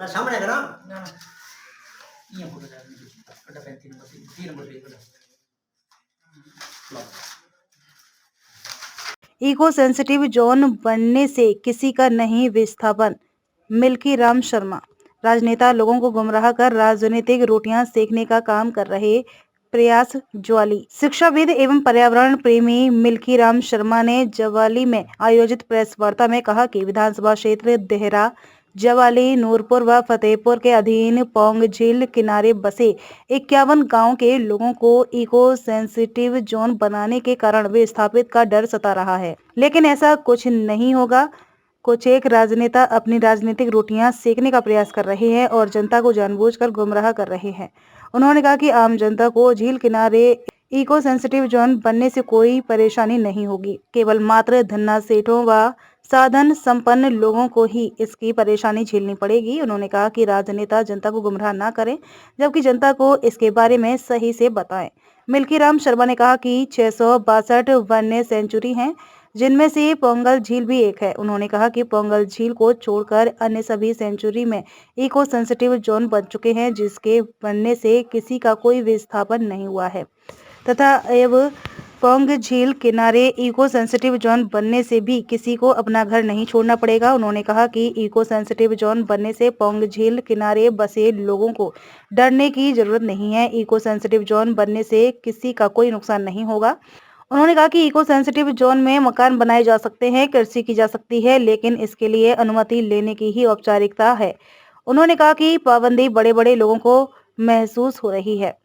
मैं सामने करा ना ना ये फोटो डाल दीजिए कटा पेन 3 नंबर पेज वाला इको सेंसिटिव जोन बनने से किसी का नहीं विस्थापन। मिल्की राम शर्मा। राजनेता लोगों को गुमराह कर राजनीतिक रोटियां सेकने का काम कर रहे प्रयास ज्वाली। शिक्षाविद एवं पर्यावरण प्रेमी मिल्की राम शर्मा ने ज्वाली में आयोजित प्रेस वार्ता में कहा कि विधानसभा क्षेत्र देहरा, ज्वाली, नूरपुर व फतेहपुर के अधीन पौंग झील किनारे बसे 51 गांव के लोगों को इको सेंसिटिव जोन बनाने के कारण विस्थापित का डर सता रहा है, लेकिन ऐसा कुछ नहीं होगा। कुछ एक राजनेता अपनी राजनीतिक रोटियां सेकने का प्रयास कर रहे हैं और जनता को जानबूझकर गुमराह कर रहे हैं। उन्होंने कहा कि आम जनता को झील किनारे इको सेंसिटिव जोन बनने से कोई परेशानी नहीं होगी, केवल मात्र धन्ना सेठों व साधन संपन्न लोगों को ही इसकी परेशानी झेलनी पड़ेगी। उन्होंने कहा कि राजनेता जनता को गुमराह न करें, जबकि जनता को इसके बारे में सही से बताएं। मिल्की राम शर्मा ने कहा कि 662 वन्य सेंचुरी हैं, जिनमें से पोंगल झील भी एक है। उन्होंने कहा कि पोंगल झील को छोड़कर अन्य सभी सेंचुरी में इको सेंसिटिव जोन बन चुके हैं, जिसके बनने से किसी का कोई विस्थापन नहीं हुआ है तथा एवं पौंग झील किनारे इको सेंसिटिव जोन बनने से भी किसी को अपना घर नहीं छोड़ना पड़ेगा। उन्होंने कहा कि इको सेंसिटिव जोन बनने से पौंग झील किनारे बसे लोगों को डरने की जरूरत नहीं है। इको सेंसिटिव जोन बनने से किसी का कोई नुकसान नहीं होगा। उन्होंने कहा कि इको सेंसिटिव जोन में मकान बनाए जा सकते हैं, कृषि की जा सकती है, लेकिन इसके लिए अनुमति लेने की ही औपचारिकता है। उन्होंने कहा कि पाबंदी बड़े बड़े लोगों को महसूस हो रही है,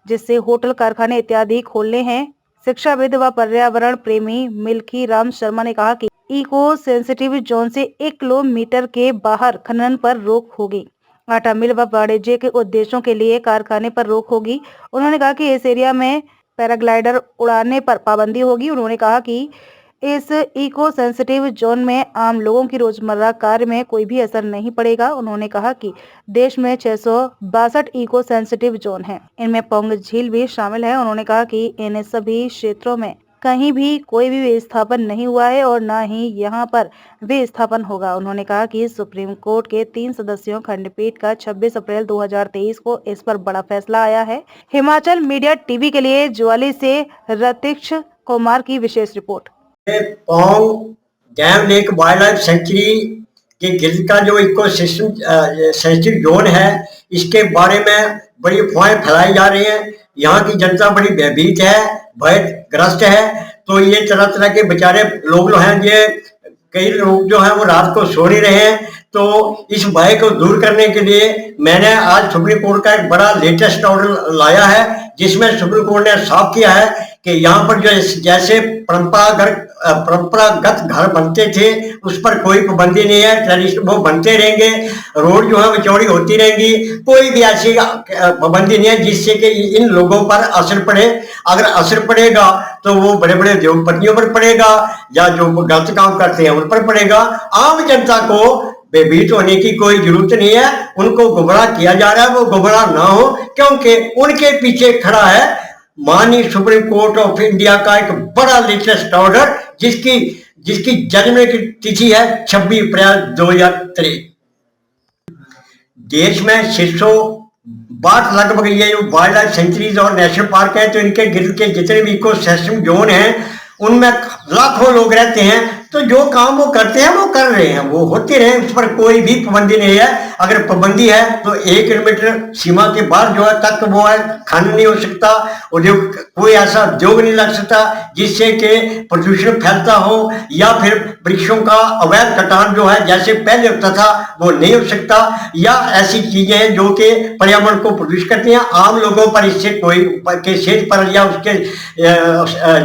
जिससे होटल, कारखाने इत्यादि खोलने हैं। शिक्षाविद व पर्यावरण प्रेमी मिल्की राम शर्मा ने कहा कि इको सेंसिटिव जोन से 1 किलोमीटर के बाहर खनन पर रोक होगी। आटा मिल व वाणिज्य के उद्देश्यों के लिए कारखाने पर रोक होगी। उन्होंने कहा कि इस एरिया में पैराग्लाइडर उड़ाने पर पाबंदी होगी। उन्होंने कहा कि इस इको सेंसिटिव जोन में आम लोगों की रोजमर्रा कार्य में कोई भी असर नहीं पड़ेगा। उन्होंने कहा कि देश में 662 इको सेंसिटिव जोन हैं, इनमें पौंग झील भी शामिल है। उन्होंने कहा कि इन सभी क्षेत्रों में कहीं भी कोई भी विस्थापन नहीं हुआ है और न ही यहां पर विस्थापन होगा। उन्होंने कहा कि सुप्रीम कोर्ट के 3 सदस्यों खंडपीठ का 26 अप्रैल 2023 को इस पर बड़ा फैसला आया है। हिमाचल मीडिया टीवी के लिए ज्वाली से रतीश कुमार की विशेष रिपोर्ट। Pong dam lake wildlife sanctuary के गिर्द का जो इको सिस्टम सेंसिटिव जोन है, इसके बारे में बड़ी अफवाहें फैलाई जा रही हैं। यहाँ की जनता बड़ी भयभीत है, भयग्रस्त है। तो ये तरह तरह के बेचारे लोग जो हैं, ये कई लोग जो हैं वो रात को सो नहीं रहे हैं। तो इस भय को दूर करने के लिए मैंने आज सुप्रीम कोर्ट का एक बड़ा लेटेस्ट ऑर्डर लाया है, जिसमें सुप्रीम कोर्ट ने साफ किया है कि यहाँ पर जो जैसे परंपरागत घर बनते थे उस पर कोई पाबंदी नहीं है, ट्रेडिशनल वो बनते रहेंगे, रोड जो है वो चौड़ी होती रहेंगी, कोई भी ऐसी पाबंदी नहीं है जिससे कि इन लोगों पर असर पड़े। अगर असर पड़ेगा तो वो बड़े बड़े उद्योगपतियों पर पड़ेगा या जो गलत काम करते हैं उन पर पड़ेगा। आम जनता को बेभीत होने की कोई जरूरत नहीं है। उनको गुमराह किया जा रहा है, वो गुमराह ना हो, क्योंकि उनके पीछे खड़ा है माननीय सुप्रीम कोर्ट ऑफ इंडिया का एक बड़ा लेटेस्ट ऑर्डर, जिसकी जजमेंट की तिथि है 26 अप्रैल 2023। देश में 662 लगभग ये जो वाइल्ड लाइफ सेंचुरीज और नेशनल पार्क है, तो इनके गिर्द के जितने भी इको सिस्टम जोन हैं उनमें लाखों लोग रहते हैं। तो जो काम वो करते हैं वो कर रहे हैं, वो होते रहे, उस पर कोई भी पाबंदी नहीं है। अगर पाबंदी है तो 1 किलोमीटर सीमा के बाहर जो है तक वो है खनन नहीं हो सकता, उद्योग कोई ऐसा उद्योग नहीं लग सकता जिससे कि प्रदूषण फैलता हो, या फिर वृक्षों का अवैध कटान जो है जैसे पहले होता था वो नहीं हो सकता, या ऐसी चीजें हैं जो कि पर्यावरण को प्रदूषित करती हैं। आम लोगों पर इससे कोई के सेहत पर या उसके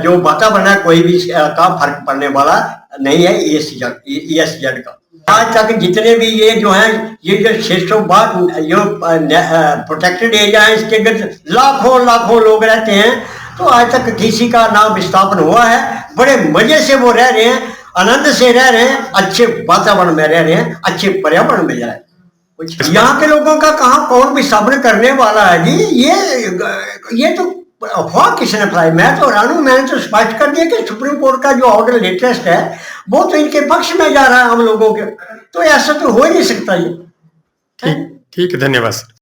जो वातावरण है कोई भी का फर्क पड़ने वाला नहीं है। ESZ का आज तक जितने भी ये जो हैं, ये जो 662 जो प्रोटेक्टेड एरिया है, इसके अंदर लाखों लोग रहते हैं। तो आज तक किसी का ना विस्थापन हुआ है। बड़े मजे से वो रह रहे हैं, आनंद से रह रहे हैं, अच्छे वातावरण में रह रहे हैं, अच्छे पर्यावरण में रह रहे हैं। यहाँ के लोगों का कहाँ कौन विस्थापन करने वाला है जी? ये तो अफवाह किसने फैलाई? मैं तो हैरान हूं। मैंने तो स्पष्ट कर दिया कि सुप्रीम कोर्ट का जो ऑर्डर लेटेस्ट है वो तो इनके पक्ष में जा रहा है हम लोगों के। तो ऐसा तो हो ही नहीं सकता। ये ठीक ठीक है, धन्यवाद सर।